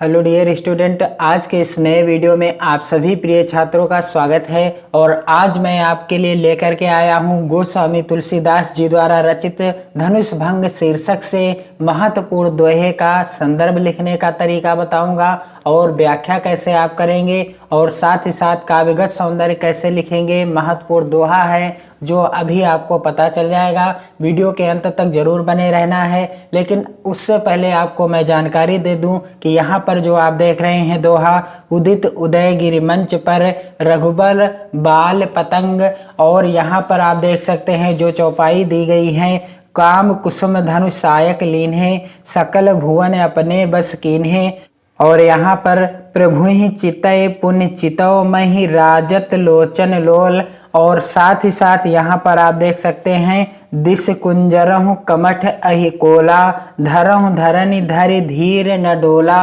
Hello dear student, आज के इस नए वीडियो में आप सभी प्रिय छात्रों का स्वागत है। और आज मैं आपके लिए लेकर के आया हूं गोस्वामी तुलसीदास जी द्वारा रचित धनुष भंग शीर्षक से महत्वपूर्ण दोहे का संदर्भ लिखने का तरीका बताऊंगा और व्याख्या कैसे आप करेंगे और साथ ही साथ काव्यगत सौंदर्य कैसे लिखेंगे। महत्वपूर्ण दोहा है जो अभी आपको पता चल जाएगा। वीडियो के अंत तक जरूर बने रहना है। लेकिन उससे पहले आपको मैं जानकारी दे दूं कि यहाँ पर जो आप देख रहे हैं दोहा, उदित उदय गिरि मंच पर रघुबर बाल पतंग, और यहाँ पर आप देख सकते हैं जो चौपाई दी गई है, काम कुसुम धनुष सायक लीन्हे, सकल भुवन अपने बस कीन्हे। और यहाँ पर प्रभु ही चितय पुण्य चितव मही राजत लोचन लोल। और साथ ही साथ यहाँ पर आप देख सकते हैं, दिस कुंजरहु कमठ अहि कोला, धरहु धरनि धरि धीर न डोला।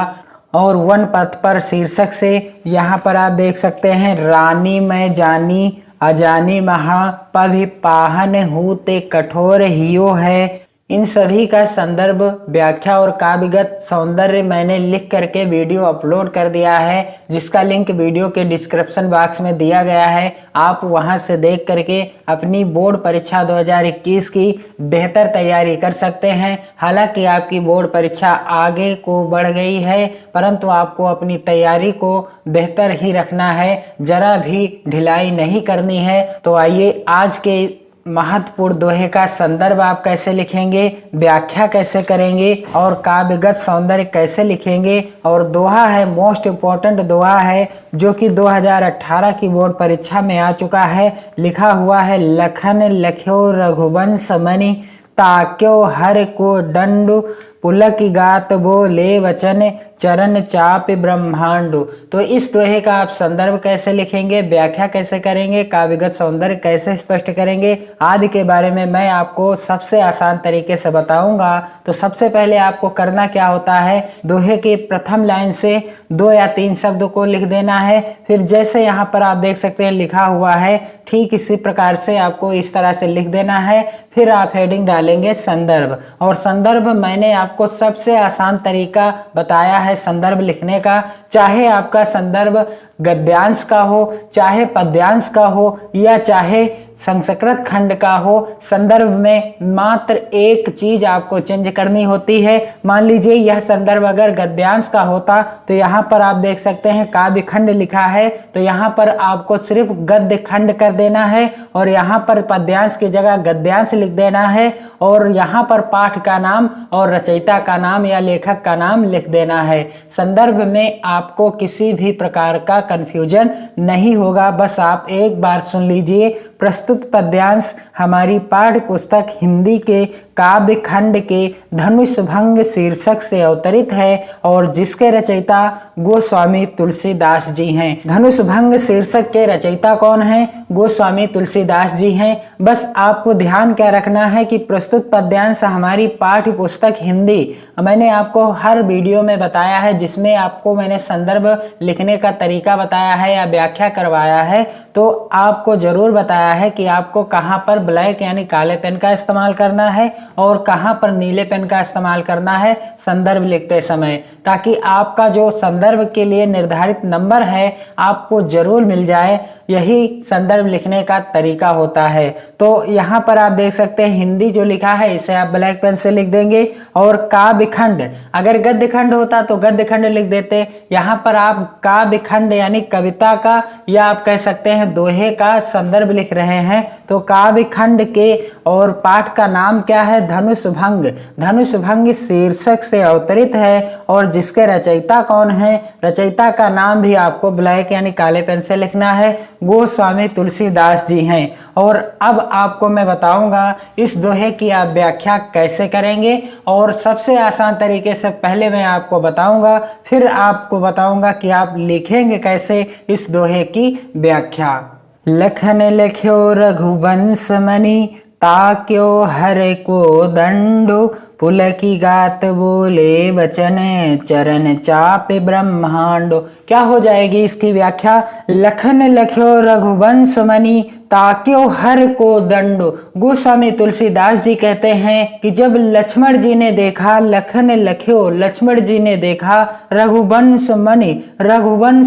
और वन पथ पर शीर्षक से यहाँ पर आप देख सकते हैं, रानी मैं जानी अजानी महा पभि पाहन हूते कठोर हियो है। इन सभी का संदर्भ, व्याख्या और काव्यगत सौंदर्य मैंने लिख करके वीडियो अपलोड कर दिया है, जिसका लिंक वीडियो के डिस्क्रिप्शन बॉक्स में दिया गया है। आप वहां से देख करके अपनी बोर्ड परीक्षा 2021 की बेहतर तैयारी कर सकते हैं। हालांकि आपकी बोर्ड परीक्षा आगे को बढ़ गई है, परंतु आपको अपनी तैयारी को बेहतर ही रखना है, जरा भी ढिलाई नहीं करनी है। तो आइए, आज के महत्वपूर्ण दोहे का संदर्भ आप कैसे लिखेंगे, व्याख्या कैसे करेंगे और काव्यगत सौंदर्य कैसे लिखेंगे। और दोहा है, मोस्ट इम्पोर्टेंट दोहा है, जो कि 2018 की बोर्ड परीक्षा में आ चुका है। लिखा हुआ है, लखन लख्यो रघुवंश मणि, ताक्यो हर को दंडु, पुलक गात बो ले वचन, चरण चाप ब्रह्मांडु। तो इस दोहे का आप संदर्भ कैसे लिखेंगे, व्याख्या कैसे करेंगे, काव्यगत सौंदर्य कैसे स्पष्ट करेंगे आदि के बारे में मैं आपको सबसे आसान तरीके से बताऊंगा। तो सबसे पहले आपको करना क्या होता है, दोहे की प्रथम लाइन से 2 या 3 शब्द को लिख देना है। फिर जैसे यहाँ पर आप देख सकते हैं लिखा हुआ है, ठीक इसी प्रकार से आपको इस तरह से लिख देना है। फिर आप हेडिंग डालेंगे संदर्भ, और संदर्भ मैंने आपको सबसे आसान तरीका बताया है संदर्भ लिखने का। चाहे आपका संदर्भ गद्यांश का हो, चाहे पद्यांश का हो, या चाहे संस्कृत खंड का हो, संदर्भ में मात्र एक चीज आपको चेंज करनी होती है। मान लीजिए यह संदर्भ अगर गद्यांश का होता तो यहाँ पर आप देख सकते हैं काव्य खंड लिखा है, तो यहाँ पर आपको सिर्फ गद्य खंड कर देना है, और यहाँ पर पद्यांश की जगह गद्यांश लिख देना है, और यहाँ पर पाठ का नाम और रचयिता का नाम या लेखक का नाम लिख देना है। संदर्भ में आपको किसी भी प्रकार का कंफ्यूजन नहीं होगा। बस आप एक बार सुन लीजिए। प्रस्तुत पद्यांश हमारी पाठ्य पुस्तक हिंदी के काव्य खंड के धनुष भंग शीर्षक से अवतरित है, और जिसके रचयिता गोस्वामी तुलसीदास जी हैं। धनुष भंग शीर्षक के रचयिता कौन हैं? गोस्वामी तुलसीदास जी हैं। बस आपको ध्यान क्या रखना है कि प्रस्तुत पद्यांश हमारी पाठ्य पुस्तक हिंदी, मैंने आपको हर वीडियो में बताया है, जिसमें आपको मैंने संदर्भ लिखने का तरीका बताया है या व्याख्या करवाया है, तो आपको जरूर बताया है कि आपको कहां पर ब्लैक यानी काले पेन का इस्तेमाल करना है और कहां पर नीले पेन का इस्तेमाल करना है संदर्भ लिखते समय, ताकि आपका जो संदर्भ के लिए निर्धारित नंबर है आपको जरूर मिल जाए। यही संदर्भ लिखने का तरीका होता है। तो यहाँ पर आप देख सकते हैं हिंदी जो लिखा है इसे आप ब्लैक पेन से लिख देंगे, और काव्य खंड, अगर गद्य खंड होता तो गद्य खंड लिख देते। यहाँ पर आप काव्य खंड यानी कविता का, या आप कह सकते हैं दोहे का संदर्भ लिख रहे हैं, तो काव्य खंड के और पाठ का नाम क्या है? धनुष भंग। धनुष भंग शीर्षक से अवतरित है, और जिसके रचयिता कौन है? रचयिता का नाम भी आपको ब्लैक यानी काले पेन से लिखना है, गोस्वामी तुलसीदास जी हैं। और अब आपको मैं बताऊंगा इस दोहे की आप व्याख्या कैसे करेंगे, और सबसे आसान तरीके से पहले मैं आपको बताऊंगा, फिर आपको बताऊंगा कि आप लिखेंगे कैसे इस दोहे की व्याख्या। लखन लख्यो रघुवंश मणि, ताक्यो हर को दंडो पुलकी गात बोले वचन चरण चापे ब्रह्मांडो। क्या हो जाएगी इसकी व्याख्या? लखन लख्यो रघुवंश मणि ताक्यो हर को दंडो। गोस्वामी तुलसीदास जी कहते हैं कि जब लक्ष्मण जी ने देखा, लखन लख्यो लक्ष्मण जी ने देखा रघुवंश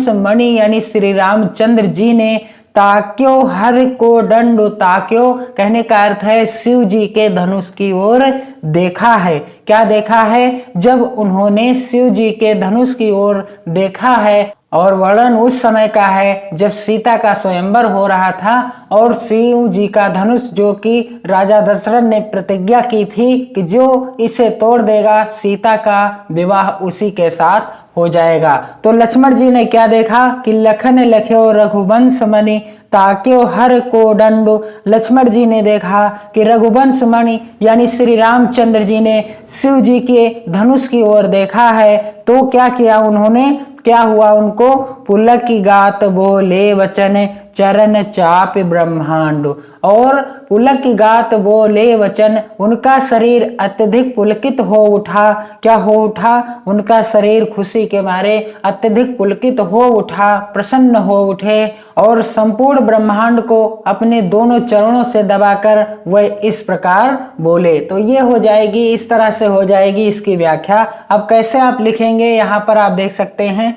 मणि यानी श्री रामचंद्र जी ने ताक्यो हर को दंडो, ताक्यो कहने का अर्थ है शिव जी के धनुष की ओर देखा है। क्या देखा है? जब उन्होंने शिव जी के धनुष की ओर देखा है, और वर्णन उस समय का है जब सीता का स्वयंवर हो रहा था और शिव जी का धनुष, जो कि राजा दशरथ ने प्रतिज्ञा की थी कि जो इसे तोड़ देगा सीता का विवाह उसी के साथ हो जाएगा। तो लक्ष्मण जी ने क्या देखा कि लखन लख्यो रघुवंश मणि ताक्यो हर को दंडो। लक्ष्मण जी ने देखा कि रघुवंश मणि यानी श्री रामचंद्र जी ने शिव जी के धनुष की ओर देखा है। तो क्या किया उन्होंने? क्या हुआ उनको? पुलक की गात बोले वचन चरण चाप ब्रह्मांड। और पुलक की गात बोले वचन, उनका शरीर अत्यधिक पुलकित हो उठा। क्या हो उठा? उनका शरीर खुशी के मारे अत्यधिक पुलकित हो उठा, प्रसन्न हो उठे और संपूर्ण ब्रह्मांड को अपने दोनों चरणों से दबाकर वह इस प्रकार बोले। तो ये हो जाएगी, इस तरह से हो जाएगी इसकी व्याख्या। अब कैसे आप लिखेंगे यहाँ पर आप देख सकते हैं।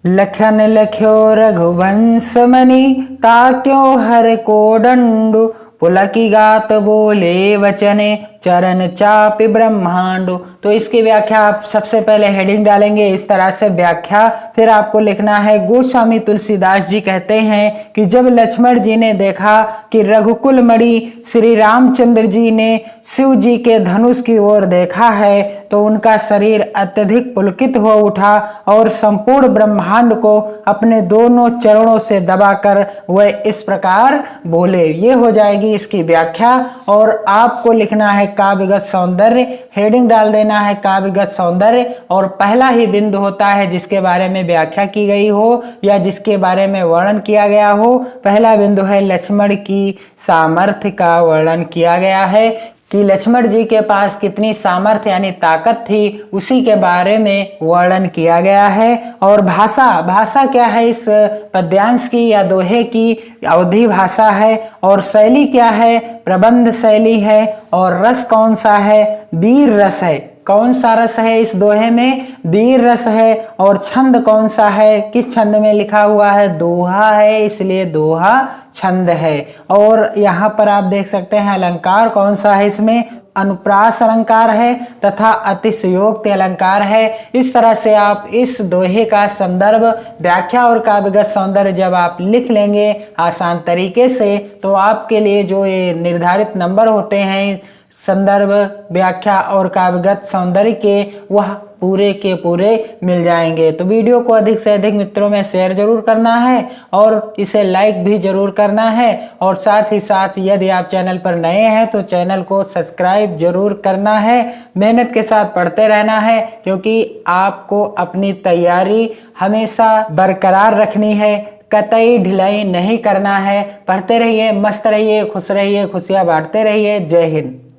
लखन लख्यो रघुवंश मणि ताक्यो हर को दंडो पुलकी गात बोले वचने चरण चापि ब्रह्मांडो। तो इसकी व्याख्या आप सबसे पहले हेडिंग डालेंगे इस तरह से व्याख्या, फिर आपको लिखना है गोस्वामी तुलसीदास जी कहते हैं कि जब लक्ष्मण जी ने देखा कि रघुकुल मणि श्री रामचंद्र जी ने शिव जी के धनुष की ओर देखा है तो उनका शरीर अत्यधिक पुलकित हो उठा और संपूर्ण ब्रह्मांड को अपने दोनों चरणों से दबाकर वह इस प्रकार बोले। ये हो जाएगी इसकी व्याख्या। और आपको लिखना है काव्यगत सौंदर्य, हेडिंग डाल देना है काव्यगत सौंदर्य, और पहला ही बिंदु होता है जिसके बारे में व्याख्या की गई हो या जिसके बारे में वर्णन किया गया हो। पहला बिंदु है लक्ष्मण की सामर्थ्य का वर्णन किया गया है कि लक्ष्मण जी के पास कितनी सामर्थ्य यानी ताकत थी, उसी के बारे में वर्णन किया गया है। और भाषा क्या है इस पद्यांश की या दोहे की? अवधी भाषा है। और शैली क्या है? प्रबंध शैली है। और रस कौन सा है? वीर रस है। कौन सा रस है इस दोहे में? वीर रस है। और छंद कौन सा है? किस छंद में लिखा हुआ है? दोहा है, इसलिए दोहा छंद है। और यहाँ पर आप देख सकते हैं अलंकार कौन सा है इसमें? अनुप्रास अलंकार है तथा अतिशयोक्ति अलंकार है। इस तरह से आप इस दोहे का संदर्भ, व्याख्या और काव्यगत सौंदर्य जब आप लिख लेंगे आसान तरीके से, तो आपके लिए जो ये निर्धारित नंबर होते हैं संदर्भ, व्याख्या और काव्यगत सौंदर्य के, वह पूरे के पूरे मिल जाएंगे। तो वीडियो को अधिक से अधिक मित्रों में शेयर जरूर करना है और इसे लाइक भी जरूर करना है। और साथ ही साथ यदि आप चैनल पर नए हैं तो चैनल को सब्सक्राइब जरूर करना है। मेहनत के साथ पढ़ते रहना है क्योंकि आपको अपनी तैयारी हमेशा बरकरार रखनी है, कतई ढिलाई नहीं करना है। पढ़ते रहिए, मस्त रहिए, खुश रहिए, खुशियाँ बांटते रहिए। जय हिंद।